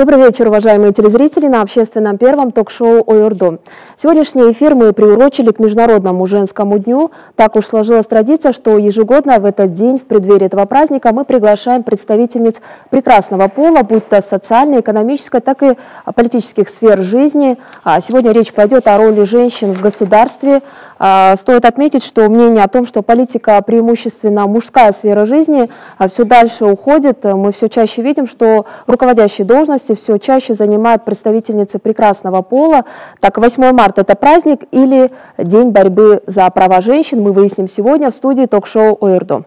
Добрый вечер, уважаемые телезрители, на общественном первом ток-шоу «Ой-Ордо». Сегодняшний эфир мы приурочили к Международному женскому дню. Так уж сложилась традиция, что ежегодно в этот день, в преддверии этого праздника, мы приглашаем представительниц прекрасного пола, будь то социальной, экономической, так и политических сфер жизни. Сегодня речь пойдет о роли женщин в государстве. Стоит отметить, что мнение о том, что политика преимущественно мужская сфера жизни, все дальше уходит. Мы все чаще видим, что руководящие должности все чаще занимают представительницы прекрасного пола. Так, 8 марта – это праздник или День борьбы за права женщин? Мы выясним сегодня в студии ток-шоу «Ой-Ордо».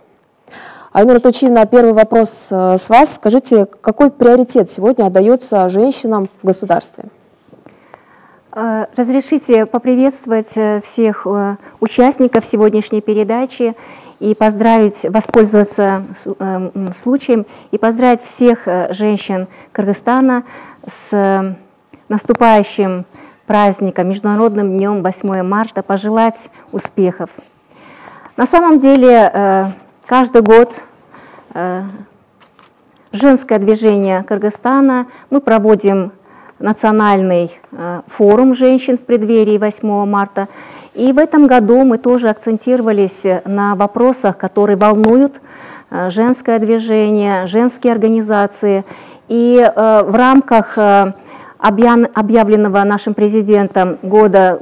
Айнура Тучина, первый вопрос с вас. Скажите, какой приоритет сегодня отдается женщинам в государстве? Разрешите поприветствовать всех участников сегодняшней передачи и поздравить, воспользоваться случаем и поздравить всех женщин Кыргызстана с наступающим праздником, Международным днем 8 марта, пожелать успехов. На самом деле, каждый год женское движение Кыргызстана мы проводим национальный форум женщин в преддверии 8 марта. И в этом году мы тоже акцентировались на вопросах, которые волнуют женское движение, женские организации. И в рамках объявленного нашим президентом года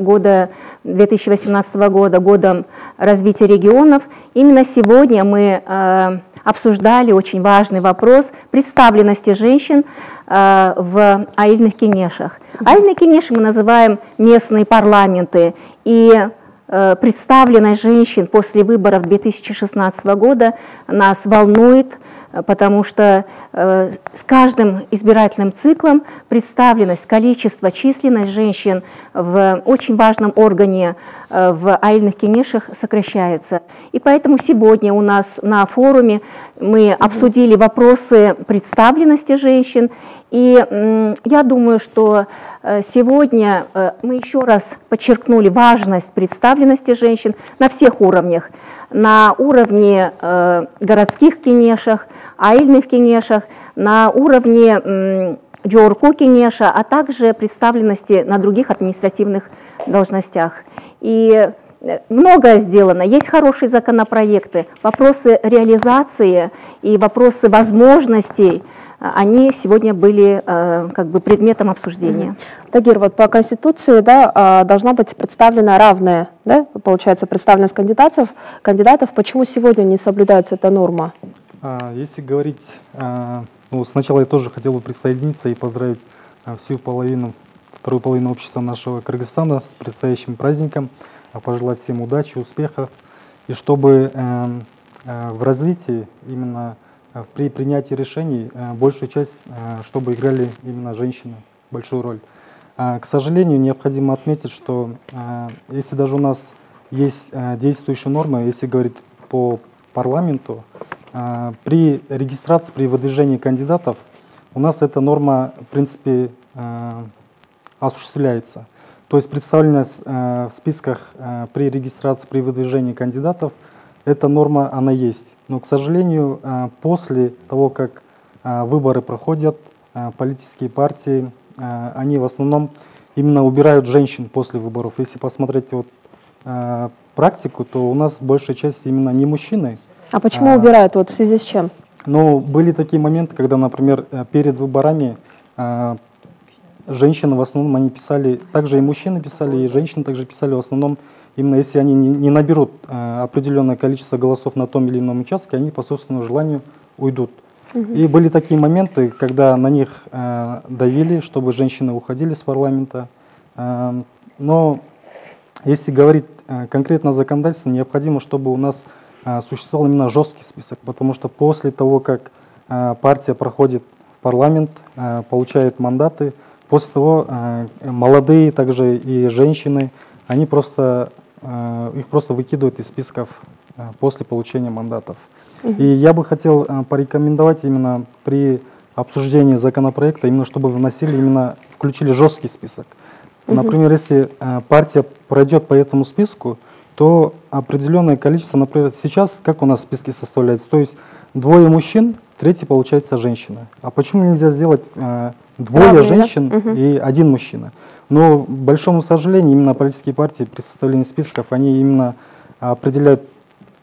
2018 года, годом развития регионов, именно сегодня мы обсуждали очень важный вопрос представленности женщин в аильных кенешах. Аильные кенеши мы называем местные парламенты, и представленность женщин после выборов 2016 года нас волнует, потому что с каждым избирательным циклом представленность, количество, численность женщин в очень важном органе в аильных кенешах сокращается. И поэтому сегодня у нас на форуме мы обсудили вопросы представленности женщин. И я думаю, что сегодня мы еще раз подчеркнули важность представленности женщин на всех уровнях. На уровне городских кенешах, аильных кенешах, на уровне джорку кенеша, а также представленности на других административных должностях. И многое сделано, есть хорошие законопроекты, вопросы реализации и вопросы возможностей, они сегодня были как бы предметом обсуждения. Тагир, вот по Конституции, да, должна быть представлена равная, да, получается, представленность кандидатов. Почему сегодня не соблюдается эта норма? Если говорить, ну, сначала я тоже хотел бы присоединиться и поздравить вторую половину общества нашего Кыргызстана с предстоящим праздником, пожелать всем удачи, успехов, и чтобы в развитии именно при принятии решений большую часть, чтобы играли именно женщины большую роль. К сожалению, необходимо отметить, что если даже у нас есть действующая норма, если говорить по парламенту, при регистрации, при выдвижении кандидатов у нас эта норма, в принципе, осуществляется. То есть представленность в списках при регистрации, при выдвижении кандидатов, эта норма, она есть. Но, к сожалению, после того, как выборы проходят, политические партии, они в основном именно убирают женщин после выборов. Если посмотреть вот практику, то у нас большая часть именно не мужчины. А почему убирают? Вот в связи с чем? Ну, были такие моменты, когда, например, перед выборами женщины в основном, они писали, также и мужчины писали, и женщины также писали, в основном, именно если они не наберут определенное количество голосов на том или ином участке, они по собственному желанию уйдут. И были такие моменты, когда на них давили, чтобы женщины уходили с парламента. Но если говорить конкретно о законодательстве, необходимо, чтобы у нас существовал именно жесткий список, потому что после того, как партия проходит в парламент, получает мандаты, после того молодые также и женщины, их просто выкидывают из списков после получения мандатов. И я бы хотел порекомендовать именно при обсуждении законопроекта, именно чтобы включили жесткий список. Например, если партия пройдет по этому списку, то определенное количество, например, сейчас как у нас списки составляются, то есть 2 мужчин, третий получается женщина. А почему нельзя сделать двое женщин и один мужчина? Но, к большому сожалению, именно политические партии при составлении списков, они именно определяют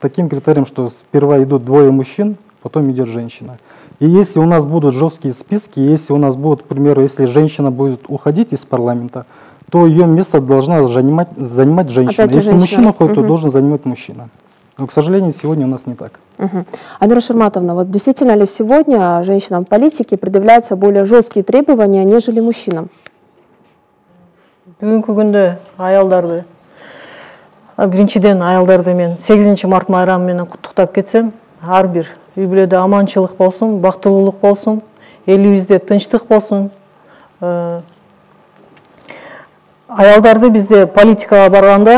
таким критерием, что сперва идут двое мужчин, потом идет женщина. И если у нас будут жесткие списки, если у нас будут, к примеру, если женщина будет уходить из парламента, то ее место должна занимать женщина. Если мужчина уходит, то должен занимать мужчина. Но, к сожалению, сегодня у нас не так. Айнура Шарматовна, вот действительно ли сегодня женщинам политики предъявляются более жесткие требования, нежели мужчинам? Бүгінгі күнде аялдарды, біріншіден аялдарды мен 8 март майрамымен құттықтап кетсем, әрбір үй бүледе аманшылық болсын, бақыттылық болсын, елімізде тыныштық болсын. Аялдарды бізде политикаға барғанда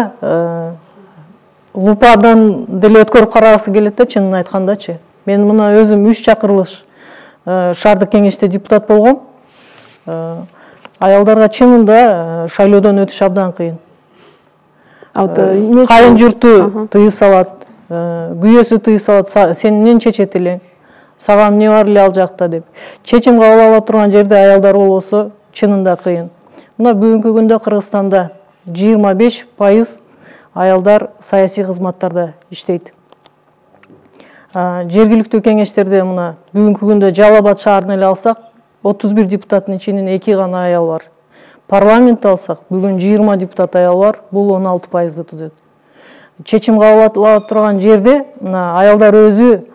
лупадан деле өткөрүп карагысы келет, чынын айткандачы. Мен мына өзүм 3 чакырылыш шаардык кеңеште депутат болгом. Аялдарга чынында шайлоодон өтүш абдан кыйын. Кайын журту тыюу салат, күйөөсү тыюу салат, сен эмнени чечет элең, сага эмне бар эле ал жакта деп. Чечим кабыл ала турган жерде аялдар болсо чынында кыйын. Мына бүгүнкү күндө Кыргызстанда 25% аялдар саясий кызматтарда иштейт. Жергиликтүү кеңештерде мына бүгүнкү күндө Жалал Абад шаарын эле алсак, 31 депутаттын ичинен 2 гана аял бар. Парламент алсак, бүгүн 20 депутат аял бар, бул 16%-ды түзөт. Чечим кабыл ала турган жерде мына аялдар өзү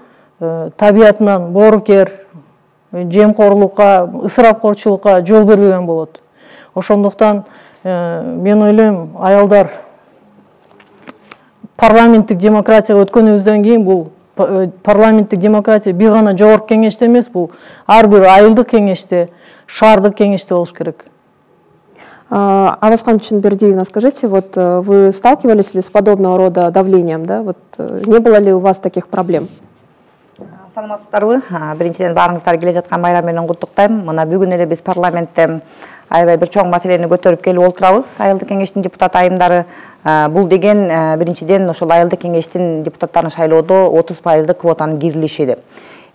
табиятынан боорукер, жемкорлукка, ысырапкорчулукка жол бербеген болот. Ошондуктан мен ойлойм, аялдар парламенттик демократияга өткөнүбүздөн кийин бул парламенттик демократия бир гана жогорку кеңеште эмес, бул ар бир айылдык кеңеште, шаардык кеңеште болуш керек. Авазхан Чынбердиевна, скажите, вот вы сталкивались ли с подобного рода давлением, да? Вот не было ли у вас таких проблем? Саламатсыздарбы? Биринчиден баарыңыздар келе жаткан майрам менен куттуктайм. Мына бүгүн эле биз парламентте аябай бир чоң маселени көтөрүп келип отурабыз. Айылдык кеңештин депутат айымдары бул деген биринчиден ошол айылдык кеңештин депутаттарын шайлоодо 30%дык квотанын кирилиши деп.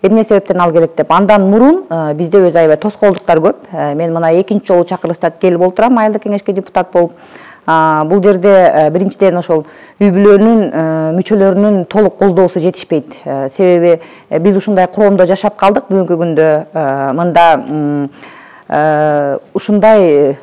Эмне себептен ал керек деп. Андан мурун бизде өз аябай тоскоолдуктар көп. Мен мына экинчи жолу чакырылышта келип отурам айылдык кеңешке депутат болуп. Бул жерде биринчиден ошол үй бүлөнүн мүчөлөрүнүн толук колдоосу жетишпейт. Себеби биз ушундай коомдо жашап калдык. Бүгүнкү күндө мында ушундай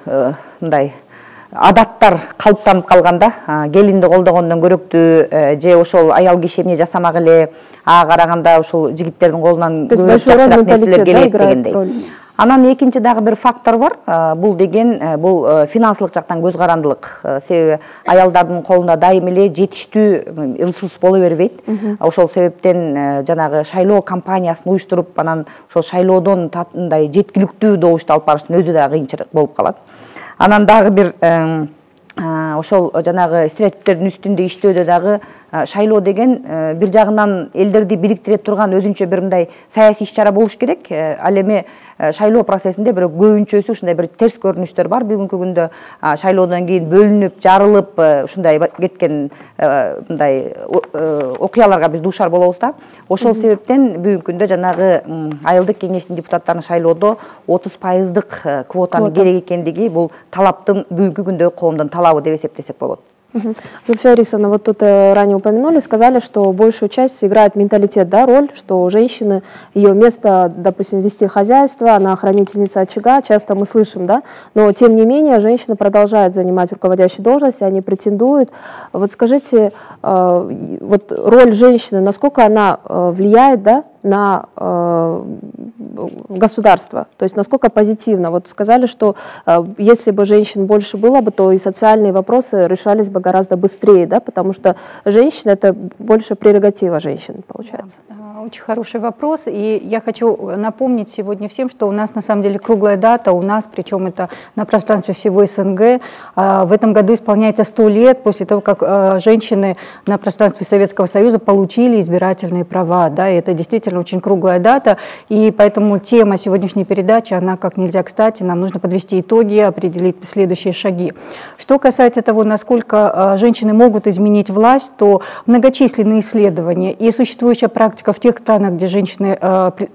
адаттар калыптанып калганда, келинди колдогондон көрөктүү же ошол аял киши эмне жасамак эле, ага караганда ошол жигиттердин колунан жакшыраак нерселер келет дегендей. Анан экинчи дагы бир фактор бар. Бул деген бул финансылык жактан көз карандылык. Себеби аялдардын колунда дайым эле жетиштүү ресурс боло бербейт. Ошол себептен жанагы шайлоо кампаниясын уюштуруп, анан ошол шайлоодон мындай жеткиликтүү добушту алып барыштын өзү дагы кыйынчылык болуп калат. Анан дагы бир ошол жанагы стереотиптердин үстүндө иштөөдө дагы шайлоо деген бир жагынан элдерди бириктире турган өзүнчө бир мындай саясий иш-чара болуш керек. Ал эми шайлоо процессинде бирок көбүнчөсү ушундай бир терс көрүнүштөр бар. Бүгүнкү күндө шайлоодон кийин бөлүнүп, жарылып ушундай кеткен мындай окуяларга биз дуушар болобуз да. Ошол себептен бүгүнкү күндө жанагы айылдык кеңештин депутаттарын шайлоодо 30%дык квотанын керек экендиги бул талаптын бүгүнкү күндө коомдун талабы деп эсептесек болот. Зульфия Рисовна, вот тут ранее упомянули, сказали, что большую часть играет менталитет, да, роль, что у женщины ее место, допустим, вести хозяйство, она хранительница очага, часто мы слышим, да, но тем не менее женщины продолжают занимать руководящие должности, они претендуют. Вот скажите, вот роль женщины, насколько она влияет, да, на государство, то есть насколько позитивно. Вот сказали, что если бы женщин больше было бы, то и социальные вопросы решались бы гораздо быстрее, да, потому что женщина — это больше прерогатива женщин, получается. Очень хороший вопрос, и я хочу напомнить сегодня всем, что у нас на самом деле круглая дата, у нас, причем это на пространстве всего СНГ, в этом году исполняется 100 лет после того, как женщины на пространстве Советского Союза получили избирательные права, да, и это действительно очень круглая дата, и поэтому тема сегодняшней передачи, она как нельзя кстати, нам нужно подвести итоги, определить следующие шаги. Что касается того, насколько женщины могут изменить власть, то многочисленные исследования и существующая практика в тех тех странах, где женщины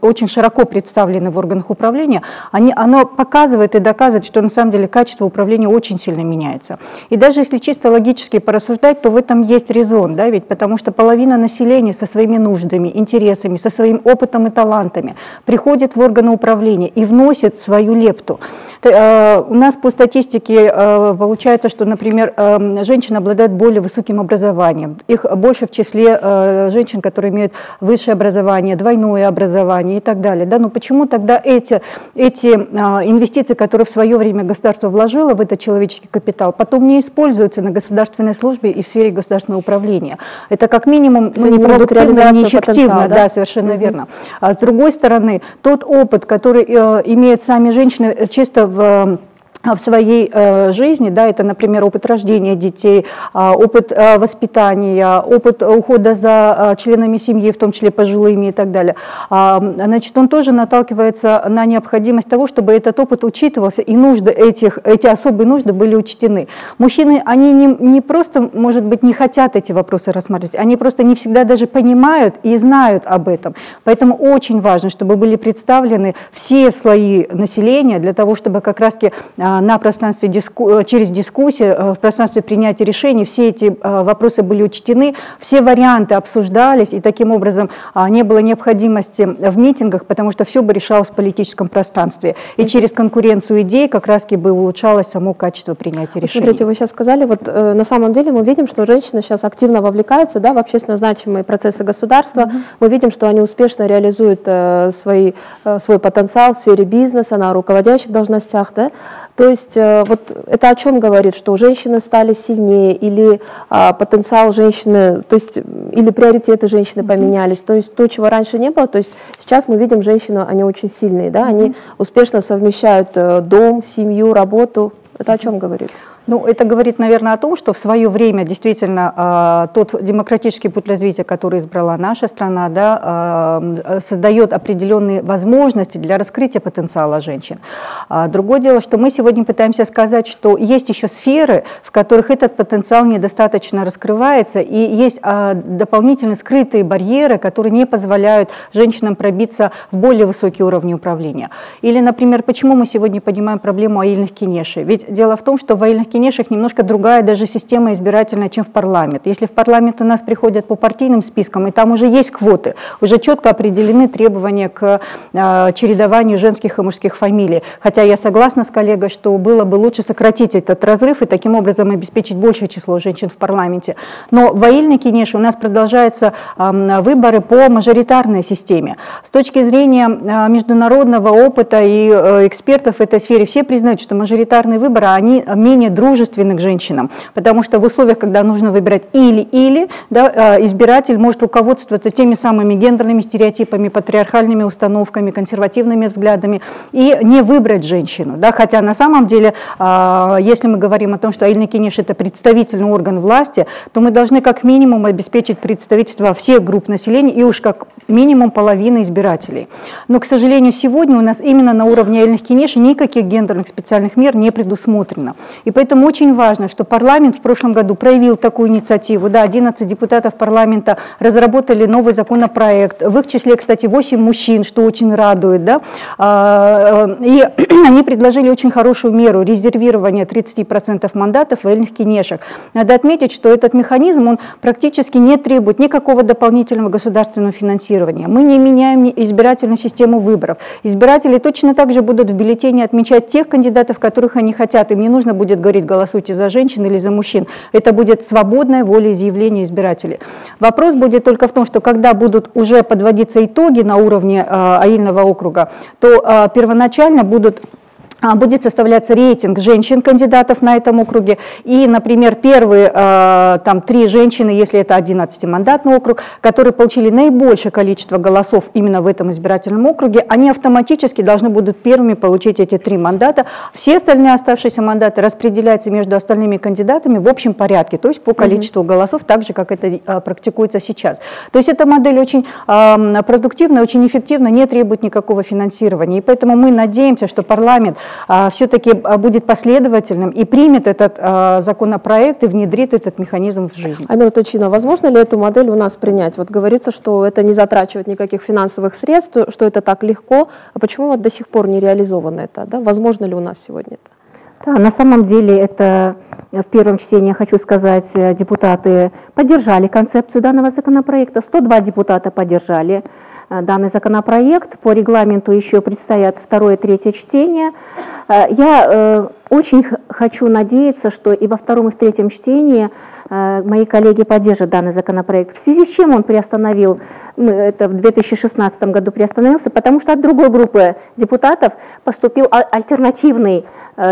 очень широко представлены в органах управления, оно показывает и доказывает, что на самом деле качество управления очень сильно меняется. И даже если чисто логически порассуждать, то в этом есть резон, да, ведь потому что половина населения со своими нуждами, интересами, со своим опытом и талантами приходит в органы управления и вносит свою лепту. У нас по статистике получается, что, например, женщины обладают более высоким образованием. Их больше в числе женщин, которые имеют высшее образование, двойное образование и так далее. Да? Но почему тогда эти инвестиции, которые в свое время государство вложило в этот человеческий капитал, потом не используются на государственной службе и в сфере государственного управления? Это как минимум непродуктивно, неэффективно, да, совершенно верно. А с другой стороны, тот опыт, который имеют сами женщины чисто в своей жизни, да, это, например, опыт рождения детей, опыт воспитания, опыт ухода за членами семьи, в том числе пожилыми и так далее. Значит, он тоже наталкивается на необходимость того, чтобы этот опыт учитывался, и нужды эти особые нужды были учтены. Мужчины, они не просто, может быть, не хотят эти вопросы рассматривать, они просто не всегда даже понимают и знают об этом. Поэтому очень важно, чтобы были представлены все слои населения для того, чтобы как раз-таки на пространстве через дискуссию, в пространстве принятия решений все эти вопросы были учтены, все варианты обсуждались, и таким образом не было необходимости в митингах, потому что все бы решалось в политическом пространстве. И через конкуренцию идей как раз-таки бы улучшалось само качество принятия решений. Смотрите, вы сейчас сказали, вот на самом деле мы видим, что женщины сейчас активно вовлекаются, да, в общественно значимые процессы государства. Мы видим, что они успешно реализуют свой потенциал в сфере бизнеса, на руководящих должностях, да. То есть вот это о чем говорит, что женщины стали сильнее, или потенциал женщины, то есть или приоритеты женщины поменялись, то есть то, чего раньше не было, то есть сейчас мы видим женщину, они очень сильные, да, они успешно совмещают дом, семью, работу. Это о чем говорит? Ну, это говорит, наверное, о том, что в свое время действительно тот демократический путь развития, который избрала наша страна, да, создает определенные возможности для раскрытия потенциала женщин. Другое дело, что мы сегодня пытаемся сказать, что есть еще сферы, в которых этот потенциал недостаточно раскрывается, и есть дополнительные скрытые барьеры, которые не позволяют женщинам пробиться в более высокие уровни управления. Или, например, почему мы сегодня поднимаем проблему аильных кенешей? Ведь дело в том, что в аильных кенешах немножко другая даже система избирательная, чем в парламент. Если в парламент у нас приходят по партийным спискам, и там уже есть квоты, уже четко определены требования к чередованию женских и мужских фамилий. Хотя я согласна с коллегой, что было бы лучше сократить этот разрыв и таким образом обеспечить большее число женщин в парламенте. Но в аильной кенеше у нас продолжаются выборы по мажоритарной системе. С точки зрения международного опыта и экспертов в этой сфере, все признают, что мажоритарные выборы, они менее дружественны к женщинам, потому что в условиях, когда нужно выбирать или-или, да, избиратель может руководствоваться теми самыми гендерными стереотипами, патриархальными установками, консервативными взглядами и не выбрать женщину. Да, хотя на самом деле, если мы говорим о том, что аильный кенеш — это представительный орган власти, то мы должны как минимум обеспечить представительство всех групп населения и уж как минимум половины избирателей. Но, к сожалению, сегодня у нас именно на уровне аильных кенешей никаких гендерных специальных мер не предусмотрено. И поэтому очень важно, что парламент в прошлом году проявил такую инициативу. Да, 11 депутатов парламента разработали новый законопроект. В их числе, кстати, 8 мужчин, что очень радует. Да? И они предложили очень хорошую меру резервирования 30% мандатов в аильных кенешах. Надо отметить, что этот механизм, он практически не требует никакого дополнительного государственного финансирования. Мы не меняем избирательную систему выборов. Избиратели точно так же будут в бюллетене отмечать тех кандидатов, которых они хотят. Им не нужно будет говорить: голосуйте за женщин или за мужчин. Это будет свободная волеизъявление избирателей. Вопрос будет только в том, что когда будут уже подводиться итоги на уровне аильного округа, то первоначально будет составляться рейтинг женщин-кандидатов на этом округе, и, например, первые там 3 женщины, если это 11-мандатный округ, которые получили наибольшее количество голосов именно в этом избирательном округе, они автоматически должны будут первыми получить эти 3 мандата. Все остальные оставшиеся мандаты распределяются между остальными кандидатами в общем порядке, то есть по количеству голосов, так же, как это практикуется сейчас. То есть эта модель очень продуктивна, очень эффективна, не требует никакого финансирования, и поэтому мы надеемся, что парламент все-таки будет последовательным и примет этот законопроект и внедрит этот механизм в жизнь. Айнура Точинова, возможно ли эту модель у нас принять? Вот говорится, что это не затрачивает никаких финансовых средств, что это так легко. А почему вот до сих пор не реализовано это? Да? Возможно ли у нас сегодня это? Да, на самом деле это в первом чтении, хочу сказать, депутаты поддержали концепцию данного законопроекта. 102 депутата поддержали данный законопроект. По регламенту еще предстоят второе и третье чтение. Я очень хочу надеяться, что и во втором, и в третьем чтении мои коллеги поддержат данный законопроект. В связи с чем он приостановил, это в 2016 году приостановился, потому что от другой группы депутатов поступил альтернативный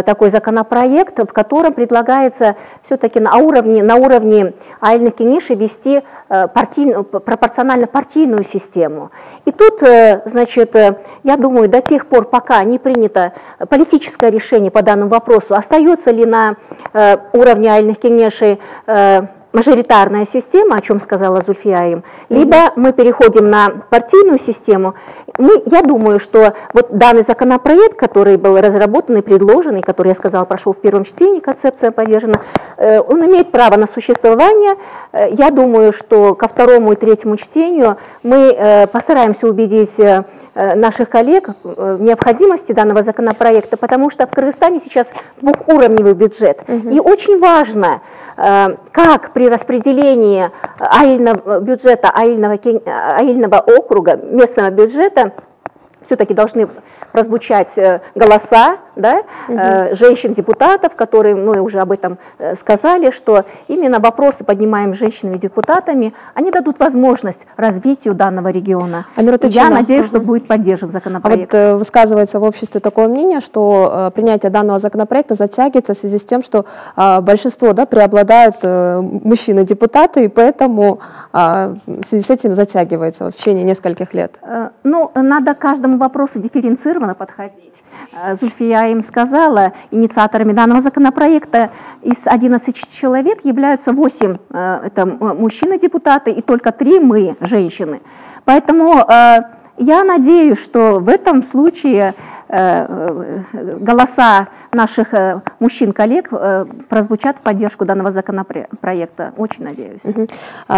такой законопроект, в котором предлагается все-таки на уровне аильных кеңешей вести пропорционально партийную систему. И тут, значит, я думаю, до тех пор, пока не принято политическое решение по данному вопросу, остается ли на уровне аильных кеңешей мажоритарная система, о чем сказала Зульфия, либо мы переходим на партийную систему. Я думаю, что вот данный законопроект, который был разработан и предложен, и который, я сказала, прошел в первом чтении, концепция поддержана, он имеет право на существование. Я думаю, что ко второму и третьему чтению мы постараемся убедить наших коллег в необходимости данного законопроекта, потому что в Кыргызстане сейчас двухуровневый бюджет. И очень важно, как при распределении бюджета аильного округа, местного бюджета, все-таки должны прозвучать голоса, да, женщин-депутатов, которые, мы уже об этом сказали, что именно вопросы, поднимаемые женщинами-депутатами, они дадут возможность развитию данного региона. Я надеюсь, что будет поддержан законопроект. А вот высказывается в обществе такое мнение, что принятие данного законопроекта затягивается в связи с тем, что большинство, да, преобладают мужчины-депутаты, и поэтому в связи с этим затягивается в течение нескольких лет. Ну, надо к каждому вопросу дифференцированно подходить. Зульфия им сказала, инициаторами данного законопроекта из 11 человек являются 8 это мужчины-депутаты и только 3 мы, женщины. Поэтому я надеюсь, что в этом случае голоса наших мужчин-коллег прозвучат в поддержку данного законопроекта. Очень надеюсь.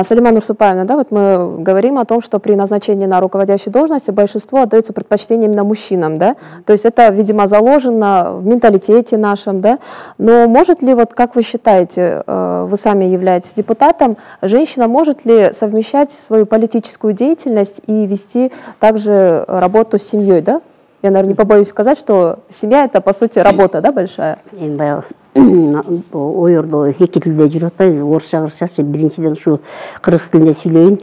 Салима Нурсупаевна, да, вот мы говорим о том, что при назначении на руководящей должности большинство отдается предпочтение именно мужчинам, да? То есть это, видимо, заложено в менталитете нашем, да? Но может ли, вот как вы считаете, вы сами являетесь депутатом, женщина может ли совмещать свою политическую деятельность и вести также работу с семьей, да? Я, наверное, не побоюсь сказать, что семья – это, по сути, работа, да, большая? Ойордо эки тилде жүрүп атпайбы, орусча кыргызчасы. Биринчиден ушу кыргыз тилинде сүйлөйүн.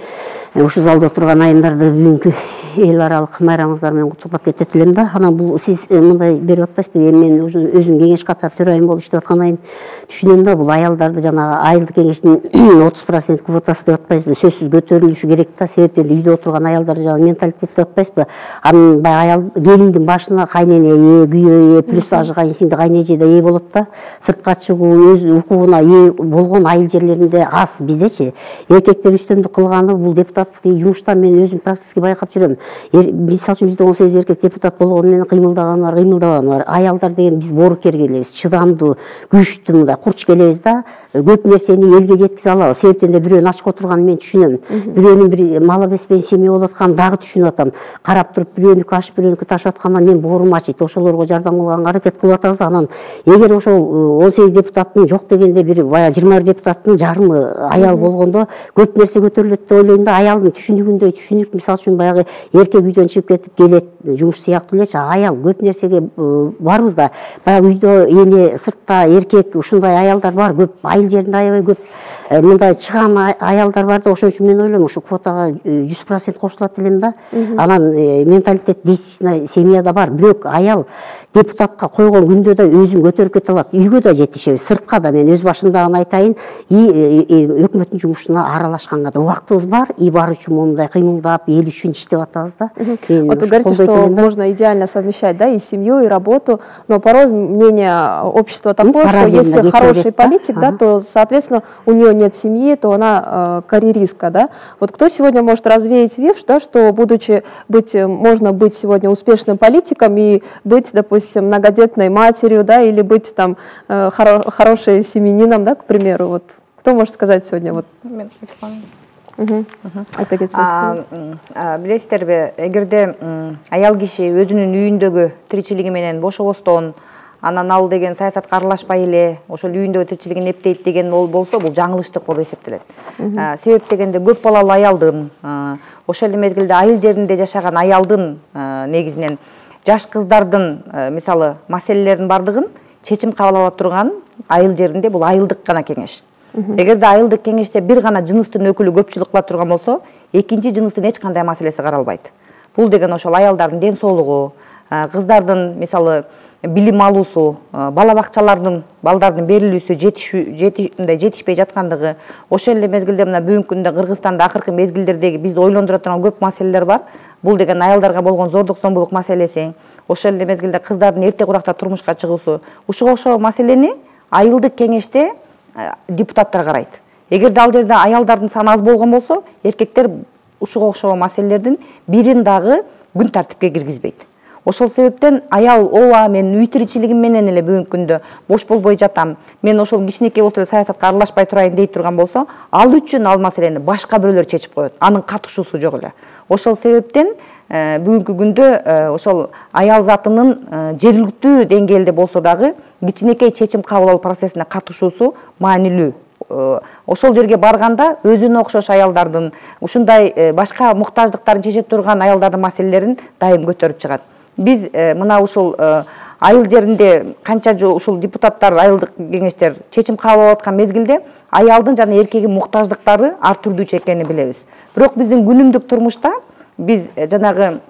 Ушу залда отурган айымдарды бүгүнкү эл аралык майрамыңыздар менен куттуктап кетет элем да. Анан бул сиз мындай берип атпайсызбы? Эми мен өзүм кеңеш катары төрайым болуп иштеп аткан айын түшүнөм да, бул аялдарды жанагы айылдык кеңештин 30% квотасы деп атпайсызбы? Сөзсүз көтөрүлүшү керек да. Себептен үйдө отурган аялдар жанагы менталитет деп атпайсызбы? Анын баягы аял келиндин башына кайнене ээ, күйөө ээ, плюс ажы кайынсиңди кайнеже да ээ болот да. Сыртка чыгуу, өз укугуна ээ болгон айыл жерлеринде аз. Биздечи эркектер үстөмдүк кылганы бул депутаттык жумуштан мен өзүм практически байкап жүрөм. Мисалы үчүн бизде 18 эркек депутат болгону менен кыймылдаганы бар. Аялдар деген биз боорукер келебиз, чыдамдуу, күчтүү, мындай курч келебиз да. Көп нерсени элге жеткизе алабыз. Себептен да бирөөнүн ачка отурганын мен түшүнөм. Бирөөнүн бир мал беспен семья болуп атканын дагы түшүнүп атам. Карап туруп бирөөнүкү ашып, бирөөнүкү ташып аткандан мен боорум ачыйт. Ошолорго жардам кылганга аракет кылып атабыз да. Анан эгер ошол 18 депутаттын жок дегенде бир баягы 21 депутаттын жарымы аял болгондо көп нерсе көтөрүлөт деп ойлойм да. Аялдын түшүнүгүндөй түшүнүк, мисалы үчүн баягы эркек үйдөн чыгып кетип келет жумуш сыяктуу элечи. Аял көп нерсеге барбыз да. Баягы үйдө эне, сыртта эркек ушундай аялдар бар, көп айыл жеринде аябай көп мындай чыган аялдар бар да. Ошон үчүн мен ойлойм, ушу квотага 100% кошулат элем да. Анан менталитет действительно семьяда бар. Бирок аял депутатка койгон күндө да өзүн көтөрүп кете алат. Үйгө да жетишебиз, сыртка да. Мен өз башымдагын айтайын, өкмөттүн жумушуна аралашканга да убактыбыз бар. И бар үчүн мондай кыймылдап, эл үчүн иштеп атабыз да. Вот вы говорите, что можно идеально совмещать, да, и семью, и работу, но порой мнение общества такое, что если хороший политик, да, то что, соответственно, у нее нет семьи, то она карьеристка, да? Вот кто сегодня может развеять миф, да, что можно быть сегодня успешным политиком и быть, допустим, многодетной матерью, да, или быть там хорошим семьянином, да, к примеру, вот кто может сказать сегодня вот? Билесиздерби, эгерде аял киши өзүнүн үйүндөгү тиричилиги менен бошобостон, анан ал деген саясатка аралашпай эле ошол үйүндөгү тиричилигин эптейт деген болсо, бул жаңылыштык болуп эсептелет. Себеп дегенде көп балалуу аялдын, ошол эле мезгилде айыл жеринде жашаган аялдын негизинен жаш кыздардын мисалы маселелеринин бардыгын чечим кабыл ала турган айыл жеринде бул айылдык гана кеңеш. Эгерде айылдык кеңеште бир гана жыныстын өкүлү көпчүлүк кыла турган болсо, экинчи жыныстын эч кандай маселеси каралбайт. Бул деген ошол аялдардын ден соолугу, кыздардын мисалы билим алуусу, бала бакчалардын балдардын берилүүсү жетишпей жаткандыгы, ошол эле мезгилде мына бүгүнкү күндө Кыргызстанда акыркы мезгилдердеги бизди ойлондура турган көп маселелер бар. Бул деген аялдарга болгон зордук зомбулук маселеси, ошол эле мезгилде кыздардын эрте куракта турмушка чыгуусу, ушуга окшогон маселени айылдык кеңеште депутаттар карайт. Эгерде ал жерде аялдардын саны аз болгон болсо, эркектер ушуга окшогон маселелердин бирин дагы күн тартипке киргизбейт. Ошол себептен аял ооба мен үй тиричилигим менен эле бүгүнкү күндө бош болбой жатам, мен ошол кичинекей болсо эле саясатка аралашпай турайын дейт турган болсо, ал үчүн ал маселени башка бирөөлөр чечип коет, анын катышуусу жок эле. Ошол себептен бүгүнкү күндө ошол аял затынын жергиликтүү деңгээлде болсо дагы кичинекей чечим кабыл алуу процессине катышуусу маанилүү. Ошол жерге барганда өзүнө окшош аялдардын, ушундай башка муктаждыктарын чече турган аялдардын маселелерин дайым көтөрүп чыгат. Биз мына ушул айыл жеринде канча ушул депутаттар, айылдык кеңештер чечим кабыл алып аткан мезгилде аялдын жана эркегин муктаждыктары ар түрдүүчө экенин билебиз. Бирок биздин күнүмдүк турмушта биз жанагы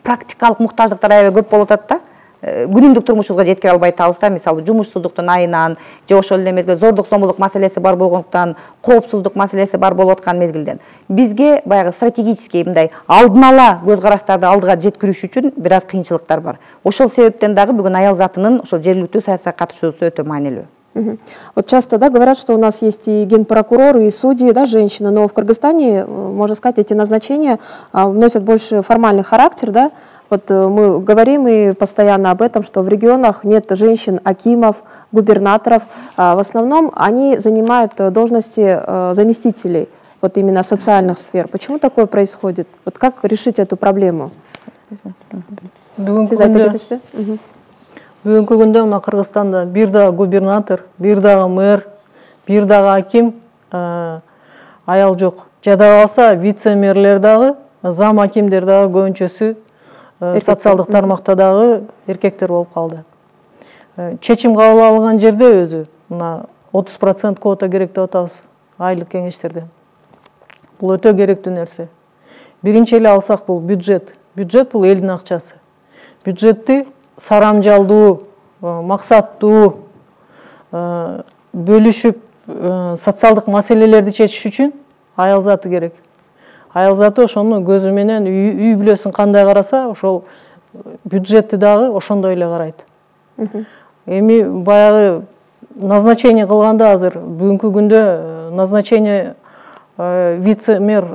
практикалык муктаждыктар аябай көп болуп атат да. Күнүмдүк турмушубузга жеткире албай атабыз да. Мисалы жумушсуздуктун айынан, же ошол эле мезгилде зордук зомбулук маселеси бар болгондуктан, коопсуздук маселеси бар болуп аткан мезгилден бизге баягы стратегический мындай алдын ала көз караштарды алдыга жеткириш үчүн бир аз кыйынчылыктар бар. Ошол себептен дагы бүгүн аял затынын ошол жергиликтүү саясатка катышуусу өтө маанилүү. Вот часто, да, говорят, что у нас есть и генпрокуроры, и судьи, да, женщины, но в Кыргызстане, можно сказать, эти назначения носят больше формальный характер, да. Вот мы говорим и постоянно об этом, что в регионах нет женщин-акимов, губернаторов. В основном они занимают должности заместителей, вот именно социальных сфер. Почему такое происходит? Вот как решить эту проблему? Бүгүнкү күндө мына Кыргызстанда бир дагы губернатор, бир дагы мэр, бир дагы аким аял жок. Жада калса вице-мэрлер дагы, зам акимдер дагы көбүнчөсү социалдык тармакта дагы эркектер болуп калды. Чечим кабыл алган жерде өзү мына 30% квота керек деп атабыз айылдык кеңештерде. Бул өтө керектүү нерсе. Биринчи эле алсак бул бюджет. Бюджет бул элдин акчасы. Бюджетти сарамжалдуу, максаттуу бөлүшүп социалдык маселелерди чечиш үчүн аял заты керек. Аял заты ошону көзү менен үй бүлөсүн кандай караса, ошол бюджетти дагы ошондой эле карайт. Эми баягы назначение кылганда азыр бүгүнкү күндө назначение вице-мэр,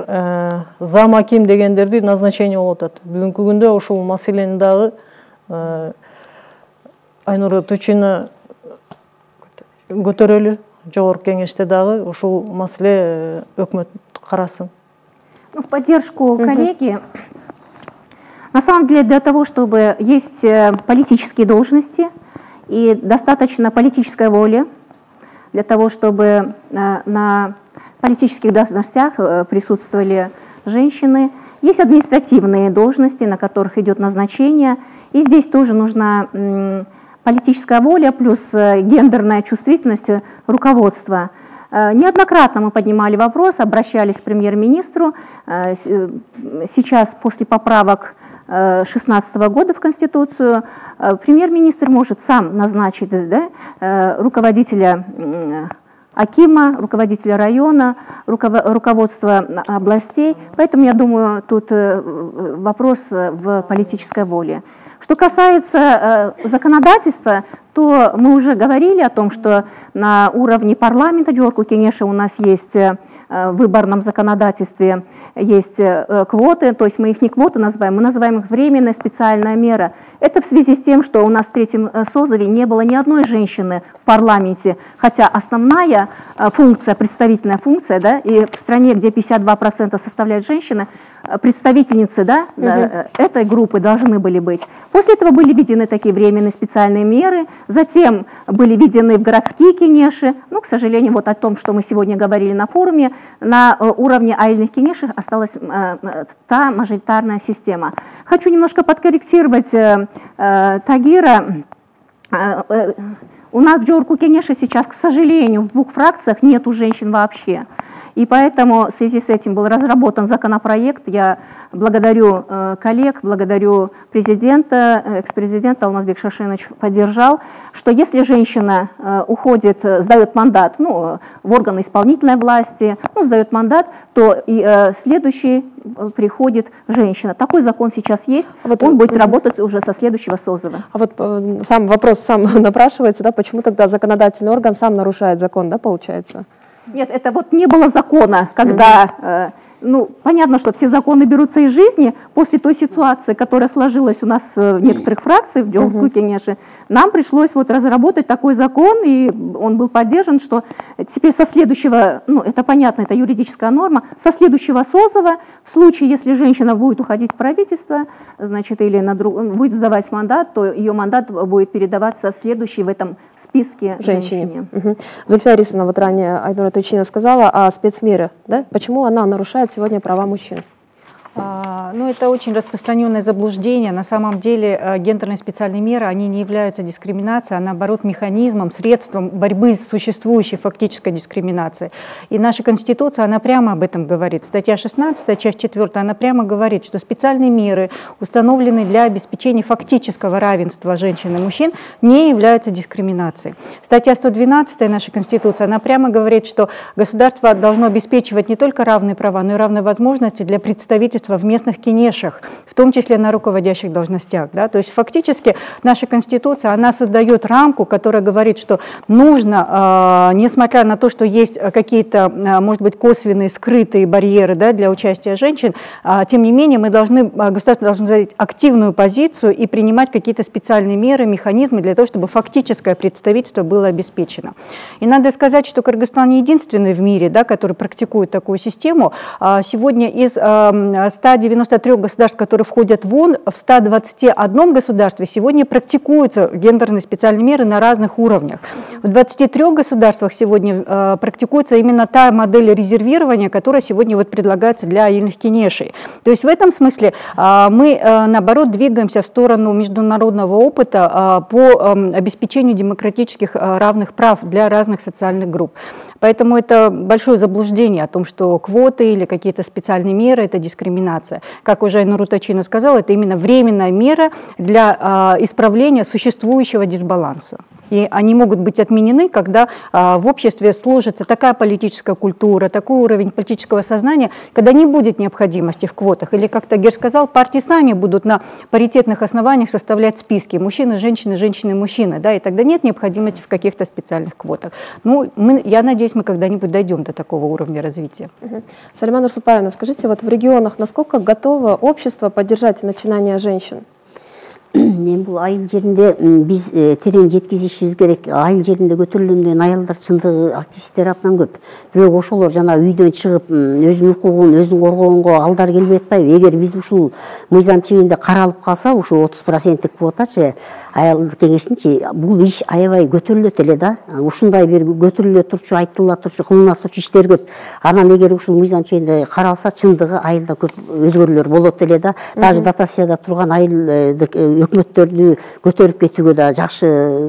зам аким дегендерди назначение болуп атат. Бүгүнкү күндө ошол маселени дагы Айнура Тучина көтөрөлү, жогорку кеңеште дагы ушул маселе өкмөт карасын. В поддержку коллеги, на самом деле для того, чтобы есть политические должности и достаточно политической воли, для того, чтобы на политических должностях присутствовали женщины, есть административные должности, на которых идет назначение, и здесь тоже нужна политическая воля плюс гендерная чувствительность руководства. Неоднократно мы поднимали вопрос, обращались к премьер-министру. Сейчас, после поправок 2016 года в Конституцию, премьер-министр может сам назначить, да, руководителя акима, руководителя района, руководство областей. Поэтому, я думаю, тут вопрос в политической воле. Что касается законодательства, то мы уже говорили о том, что на уровне парламента Джорку Кенеша у нас есть в выборном законодательстве есть квоты, то есть мы их не квоты называем, мы называем их временная специальная мера. Это в связи с тем, что у нас в третьем созыве не было ни одной женщины в парламенте, хотя основная функция, представительная функция, да, и в стране, где 52% составляют женщины, представительницы, да, этой группы должны были быть. После этого были введены такие временные специальные меры, затем были введены в городские кенеши. Ну, к сожалению, вот о том, что мы сегодня говорили на форуме, на уровне айыльных кенешей осталась та мажоритарная система. Хочу немножко подкорректировать Тагира. У нас в Джорку Кенеше сейчас, к сожалению, в двух фракциях нету женщин вообще. И поэтому в связи с этим был разработан законопроект. Я благодарю коллег, благодарю президента, экс-президента Алмазбек Шашенович поддержал, что если женщина уходит, сдает мандат в органы исполнительной власти, сдает мандат, то и следующий приходит женщина. Такой закон сейчас есть, он будет работать уже со следующего созыва. А вот сам вопрос сам напрашивается, да, почему тогда законодательный орган сам нарушает закон, да, получается? Нет, это вот не было закона, когда, понятно, что все законы берутся из жизни. После той ситуации, которая сложилась у нас в некоторых фракциях в Джорку Кенеше, нам пришлось вот разработать такой закон, и он был поддержан, что теперь со следующего, это понятно, это юридическая норма, со следующего созыва, в случае, если женщина будет уходить в правительство, значит, или будет сдавать мандат, то ее мандат будет передаваться следующей в этом списке женщине. Зульфия Рисовна, вот ранее Айнура Тойчина сказала о спецмере, да? Почему она нарушает сегодня права мужчин? Это очень распространенное заблуждение. На самом деле гендерные специальные меры, они не являются дискриминацией, а наоборот механизмом, средством борьбы с существующей фактической дискриминацией. И наша Конституция, она прямо об этом говорит. Статья 16, часть 4, она прямо говорит, что специальные меры, установленные для обеспечения фактического равенства женщин и мужчин, не являются дискриминацией. Статья 112 нашей Конституции, она прямо говорит, что государство должно обеспечивать не только равные права, но и равные возможности для представительства в местных кенешах, в том числе на руководящих должностях. Да? То есть фактически наша Конституция, она создает рамку, которая говорит, что нужно, несмотря на то, что есть какие-то, может быть, косвенные, скрытые барьеры, да, для участия женщин, тем не менее государство должно занять активную позицию и принимать какие-то специальные меры, механизмы для того, чтобы фактическое представительство было обеспечено. И надо сказать, что Кыргызстан не единственный в мире, да, который практикует такую систему. Сегодня из 193 государств, которые входят в ООН, в 121 государстве сегодня практикуются гендерные специальные меры на разных уровнях. В 23 государствах сегодня практикуется именно та модель резервирования, которая сегодня предлагается для айыльных кенешей. То есть в этом смысле мы, наоборот, двигаемся в сторону международного опыта по обеспечению демократических равных прав для разных социальных групп. Поэтому это большое заблуждение о том, что квоты или какие-то специальные меры – это дискриминация. Как уже Айнура Тойчина сказала, это именно временная мера для исправления существующего дисбаланса. И они могут быть отменены, когда в обществе сложится такая политическая культура, такой уровень политического сознания, когда не будет необходимости в квотах. Или, как Тагир сказал, партии сами будут на паритетных основаниях составлять списки мужчины, женщины, женщины, мужчины. Да, и тогда нет необходимости в каких-то специальных квотах. Я надеюсь, мы когда-нибудь дойдем до такого уровня развития. Салима Нурсупаевна, скажите, вот в регионах насколько готово общество поддержать начинания женщин? Бул айыл жеринде биз терең жеткизишибиз керек. Айыл жеринде көтөрүлгөн аялдар чындыгы активисттер абдан көп. Бирок ошолор жана үйдөн чыгып өзүнүн укугун өзүн коргогонго алдар келбей атпайбы. Эгер биз ушул мыйзам чегинде каралып калса, ушу 30% квотачы аялдык кеңештинчи бул иш аябай көтөрүлөт эле да. Ушундай бир көтөрүлө турчу, айтылыла турчу, кылына турчу иштер көп. Анан эгер ушул мыйзам чегинде каралса, чындыгы айылда көп өзгөрүүлөр болот эле да. Даже дотацияда турган айылдык өкмөттөрдү көтөрүп кетүүгө да жакшы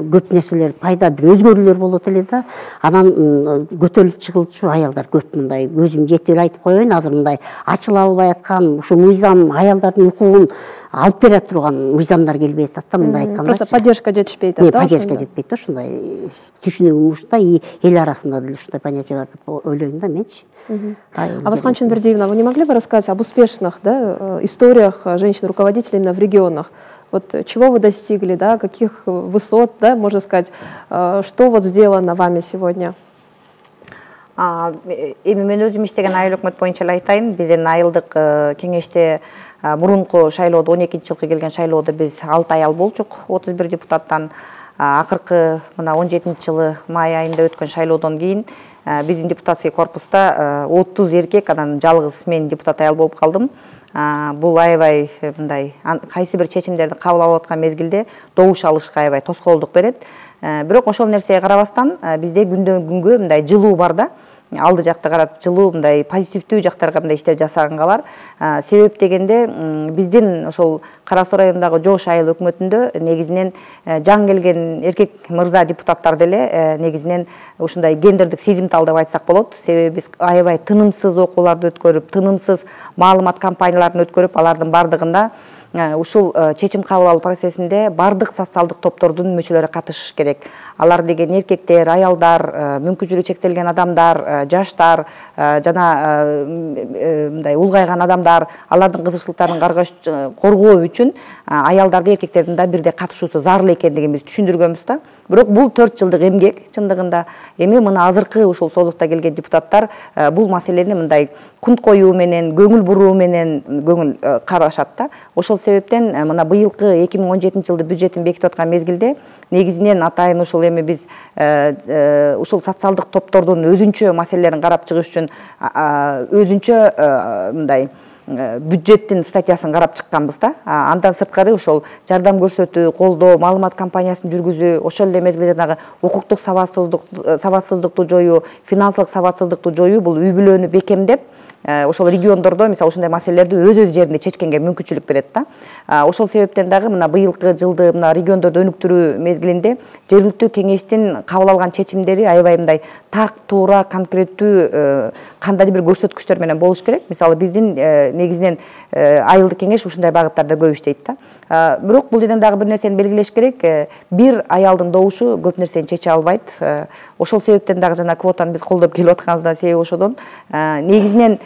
көп нерселер пайда, бир өзгөрүүлөр болот эле да. Анан көтөрүлүп чыгылчу аялдар көп. Мындай өзүм жетип эле айтып коеюн, азыр мындай ачыла албай аткан ушу мыйзам аялдардын укугун алып бере турган мыйзамдар келбей атат да, мындай айтканда. Просто поддержка жетишпейт да? Поддержка жетпейт да, ушундай түшүнүгүм ушундай, и эл арасында деле ушундай понятие бар деп ойлойм да менчи. Авасхан Чынбердиевна, вы не могли бы рассказать об успешных, да, историях женщин-руководителей именно в регионах? Вот чего вы достигли, да, каких высот, да, можно сказать, что вот сделано вами сегодня? Эми мен өзүм иштеген айыл өкмөт боюнча эле айтайын, биз эми айылдык кеңеште мурунку шайлоодо 12-жылкы келген шайлоодо биз 6 аял болчук, 31 депутаттан. Акыркы мына 17-жылы май айында өткөн шайлоодон кийин биздин депутатский корпуста 30 эркек, анан жалгыз мен депутат аял болуп калдым. Бул аябай мындай кайсы бир чечимдерди кабыл алып аткан мезгилде добуш алышка аябай тоскоолдук берет. Бирок ошол нерсеге карабастан бизде күндөн күнгө мындай жылуу бар да. Алды жакты карап жылуу мындай позитивдүү жактарга мындай иштер жасаганга бар. Себеп дегенде биздин ошол Кара Суу районундагы Жош айыл өкмөтүндө негизинен жаңы келген эркек мырза депутаттар деле негизинен ушундай гендердик сезимтал деп айтсак болот. Себеби биз аябай тынымсыз окууларды өткөрүп, тынымсыз маалымат кампанияларын өткөрүп, алардын бардыгында ушул чечим кабыл алуу процессинде бардык социалдык топтордун мүчөлөрү катышыш керек. Алар деген эркектер, аялдар, мүмкүнчүлүгү чектелген адамдар, жаштар, жана мындай улгайган адамдар, алардын кызыкчылыктарын коргоо үчүн аялдарды, эркектердин да бирдей катышуусу зарыл экендигин биз түшүндүргөнбүз да. Бирок бул 4 жылдык эмгек чындыгында. Эми мына азыркы ушул соолукта келген депутаттар бул маселени мындай кунт коюу менен, көңүл буруу менен көңүл карашат да. Ошол себептен мына быйылкы 2017-жылды бюджетин бекитип аткан мезгилде негизинен атайын ушул эми биз ушул социалдык топтордун өзүнчө маселелерин карап чыгыш үчүн өзүнчө мындай бюджеттин статьясын карап чыкканбыз да. Андан сырткары ошол жардам көрсөтүү, колдоо, маалымат кампаниясын жүргүзүү, ошол эле мезгилде жанагы укуктук сабатсыздыкту жоюу, финансылык сабатсыздыкту жоюу, бул үй бүлөнү бекемдеп, ошол региондордо мисалы ушундай маселелерди өз жеринде чечкенге мүмкүнчүлүк берет да. Ошол себептен дагы мына быйылкы жылды мына региондордо өнүктүрүү мезгилинде жергиликтүү кеңештин кабыл алган чечимдери аябай мындай так, туура, конкреттүү кандайдыр бир көрсөткүчтөр менен болуш керек. Мисалы биздин негизинен айылдык кеңеш ушундай багыттарда көп иштейт да. Бирок бул жерден дагы бир нерсени белгилеш керек. Бир аялдын добушу көп нерсени чече албайт. Ошол себептен дагы жана квотаны биз колдоп келип атканыбыздан себеби ошодон. Негизинен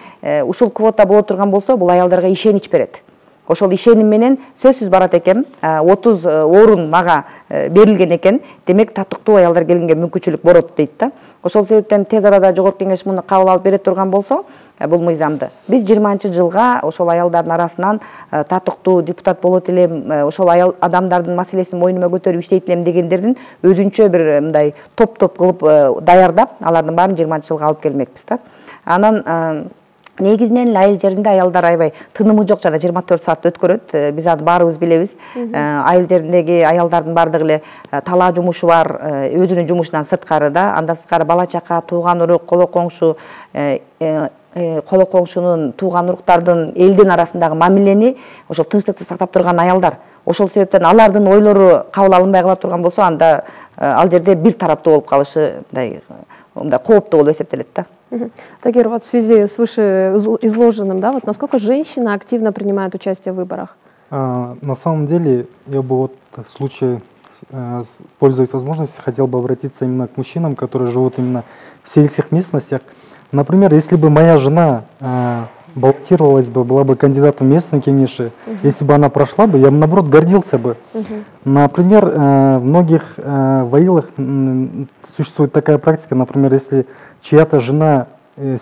ушул квота боло турган болсо, бул аялдарга ишенич берет. Ошол ишеним менен сөзсүз барат экен, 30 орун мага берилген экен, демек татыктуу аялдар келгенге мүмкүнчүлүк болот дейт да. Ошол себептен тез арада жогорку кеңеш муну кабыл алып бере турган болсо, бул мыйзамды биз 20-жылга ошол аялдардын арасынан татыктуу депутат болот элем, ошол аял адамдардын маселесин мойнума көтөрүп иштейт элем дегендердин өзүнчө бир мындай топ-топ кылып даярдап, алардын баарын 20-жылга алып келмекпиз да. Анан негизинен айыл жеринде аялдар аябай тынымы жок, жана 24 саат өткөрөт. Биз аны баарыбыз билебиз. Айыл жериндеги аялдардын бардыгы эле талаа жумушу бар, өзүнүн жумушунан сырткары да, андан сырткары бала чака, тууган урук, коло коңшу, коло коңшунун, тууган уруктардын, элдин арасындагы мамилени ошол тынчтыкты сактап турган аялдар. Ошол себептен алардын ойлору кабыл алынбай кала турган болсо, анда ал жерде бир тараптуу болуп калышы мындай кооптуу болуп эсептелет да. Тагир, вот в связи с вышеизложенным, да, вот насколько женщины активно принимают участие в выборах? На самом деле, я бы вот в случае, пользуясь возможностью, хотел бы обратиться именно к мужчинам, которые живут именно в сельских местностях. Например, если бы моя жена баллотировалась бы, была бы кандидатом в местной кеңеши, если бы она прошла бы, я бы, наоборот, гордился бы. Например, в многих аилах существует такая практика, например, если чья-то жена,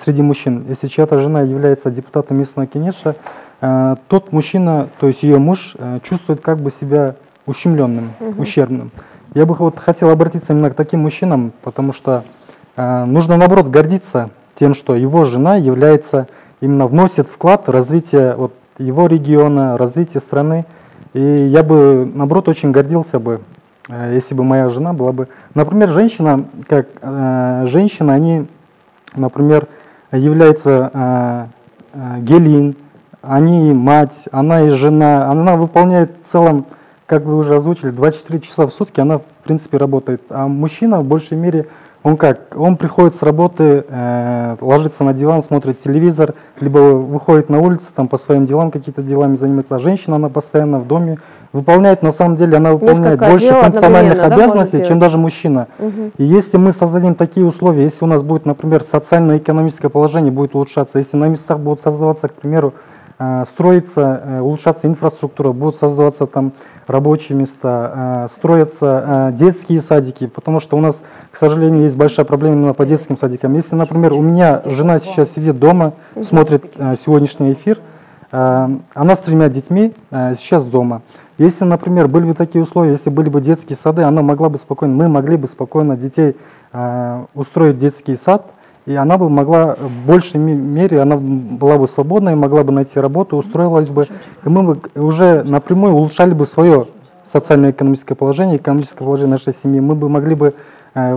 среди мужчин, если чья-то жена является депутатом местного кеңеша, тот мужчина, то есть ее муж, чувствует как бы себя ущемленным, ущербным. Я бы вот хотел обратиться именно к таким мужчинам, потому что нужно, наоборот, гордиться тем, что его жена является, именно вносит вклад в развитие вот его региона, развитие страны. И я бы, наоборот, очень гордился бы, если бы моя жена была бы... Например, женщина, как женщина, они, например, являются гелин, они мать, она и жена, она выполняет в целом, как вы уже озвучили, 24 часа в сутки, она, в принципе, работает. А мужчина, в большей мере, он как? Он приходит с работы, ложится на диван, смотрит телевизор, либо выходит на улицу, там по своим делам, какие-то делами занимается. А женщина, она постоянно в доме, выполняет, на самом деле, она выполняет больше функциональных обязанностей, чем даже мужчина. И если мы создадим такие условия, если у нас будет, например, социально-экономическое положение будет улучшаться, если на местах будут создаваться, к примеру, строиться, улучшаться инфраструктура, будут создаваться там рабочие места, строятся детские садики, потому что у нас, к сожалению, есть большая проблема именно по детским садикам. Если, например, у меня жена сейчас сидит дома, смотрит сегодняшний эфир, она с 3 детьми сейчас дома. Если, например, были бы такие условия, если были бы детские сады, мы могли бы спокойно детей устроить в детский сад, и она бы могла в большей мере, она была бы свободна и могла бы найти работу, устроилась бы, и мы бы уже напрямую улучшали бы свое социально-экономическое положение нашей семьи. Мы бы могли бы,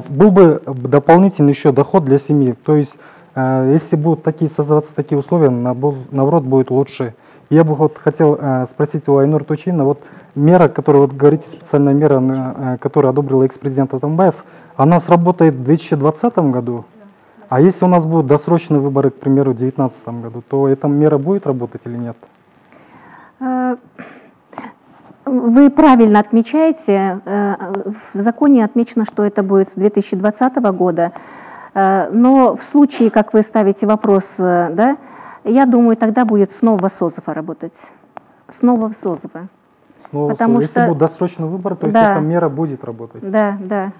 был бы дополнительный еще доход для семьи. То есть, если будут создаваться такие условия, наоборот, будет лучше. Я бы хотел спросить у Айнур Тучина, мера, которую вы говорите, специальная мера, которую одобрил экс-президент Атамбаев, она сработает в 2020 году. А если у нас будут досрочные выборы, к примеру, в 2019 году, то эта мера будет работать или нет? Вы правильно отмечаете. В законе отмечено, что это будет с 2020 года. Но в случае, как вы ставите вопрос, да, я думаю, тогда будет снова СОЗОВа работать. Снова СОЗОВа. Если будут досрочные выборы, то есть эта мера будет работать. Да, да.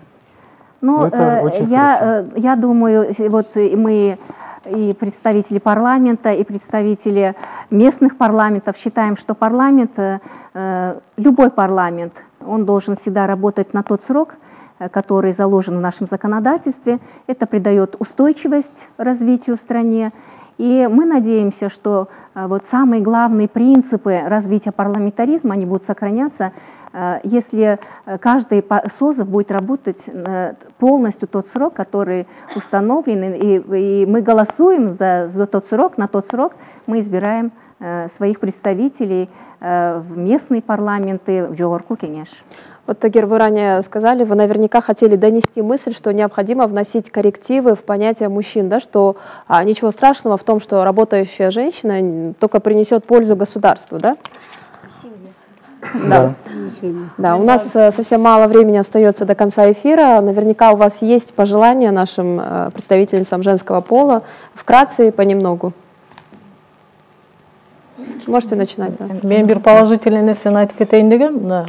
Но я думаю, мы и представители парламента, и представители местных парламентов считаем, что парламент, любой парламент, он должен всегда работать на тот срок, который заложен в нашем законодательстве. Это придает устойчивость развитию стране. И мы надеемся, что самые главные принципы развития парламентаризма, они будут сохраняться, если каждый СОЗОВ будет работать полностью тот срок, который установлен, и мы голосуем за тот срок, на тот срок мы избираем своих представителей в местные парламенты, в Жогорку Кенеш. Тагир, вы ранее сказали, вы наверняка хотели донести мысль, что необходимо вносить коррективы в понятие мужчин, да, что ничего страшного в том, что работающая женщина только принесет пользу государству, да? Да. Да, у нас совсем мало времени остается до конца эфира. Наверняка у вас есть пожелания нашим представительницам женского пола. Вкратце и понемногу. Можете начинать. Да. Мен бир положительный нерсени айтып кетейин дегем, мына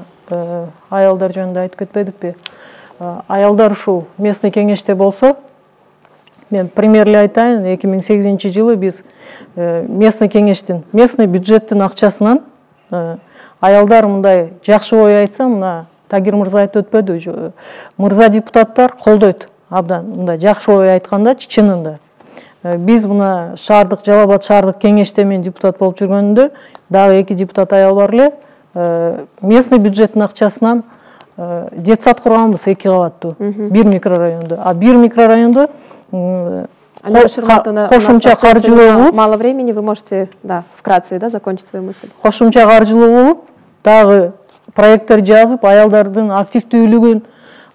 аялдар жөнүндө айтып кетпедикпи? Аялдар ушул местный кеңеште болсо, мен примерле айтайын, 2008-жылы биз местный кеңештин, местный бюджеттин акчасынан аялдар мындай жакшы ой айтса, мына Тагир мырза айтып өтпөдү, мырза депутаттар колдойт абдан мындай жакшы ой айтканда чынында. Биз мына Жалал-Абад шаардык кеңеште мен депутат болуп жүргөндө дагы 2 депутат аял бар эле, местный бюджеттин акчасынан детсад курганбыз 2 кабаттуу, 1 микрорайондо. А 1 микрорайондо кошумча каржылуу болуп, мало времени, вы можете, да, вкратце, да, закончить свою мысль. Кошумча каржылуу болуп, дагы проекттер жазып, аялдардын активдүүлүгүн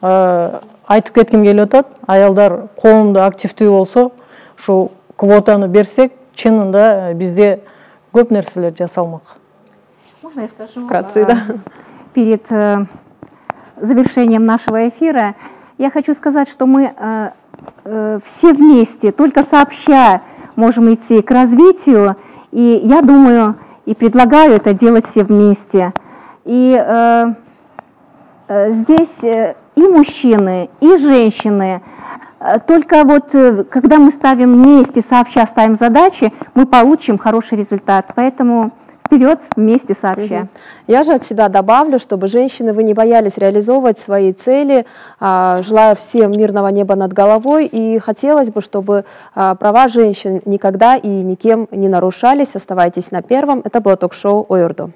айтып кетким келип атат. Аялдар коомдо активдүү болсо, ушул квотаны берсек, чынында бизде көп нерселер жасалмак. Можно я скажу? Вкратце, да. Перед завершением нашего эфира я хочу сказать, что мы все вместе, только сообща, можем идти к развитию. И я думаю, и предлагаю это делать все вместе. И здесь и мужчины, и женщины. Только когда мы ставим вместе, сообща ставим задачи, мы получим хороший результат. Поэтому вперед, вместе, сообща. Я же от себя добавлю, чтобы женщины, вы не боялись реализовывать свои цели. Желаю всем мирного неба над головой. И хотелось бы, чтобы права женщин никогда и никем не нарушались. Оставайтесь на первом. Это было ток-шоу «Ой Ордо».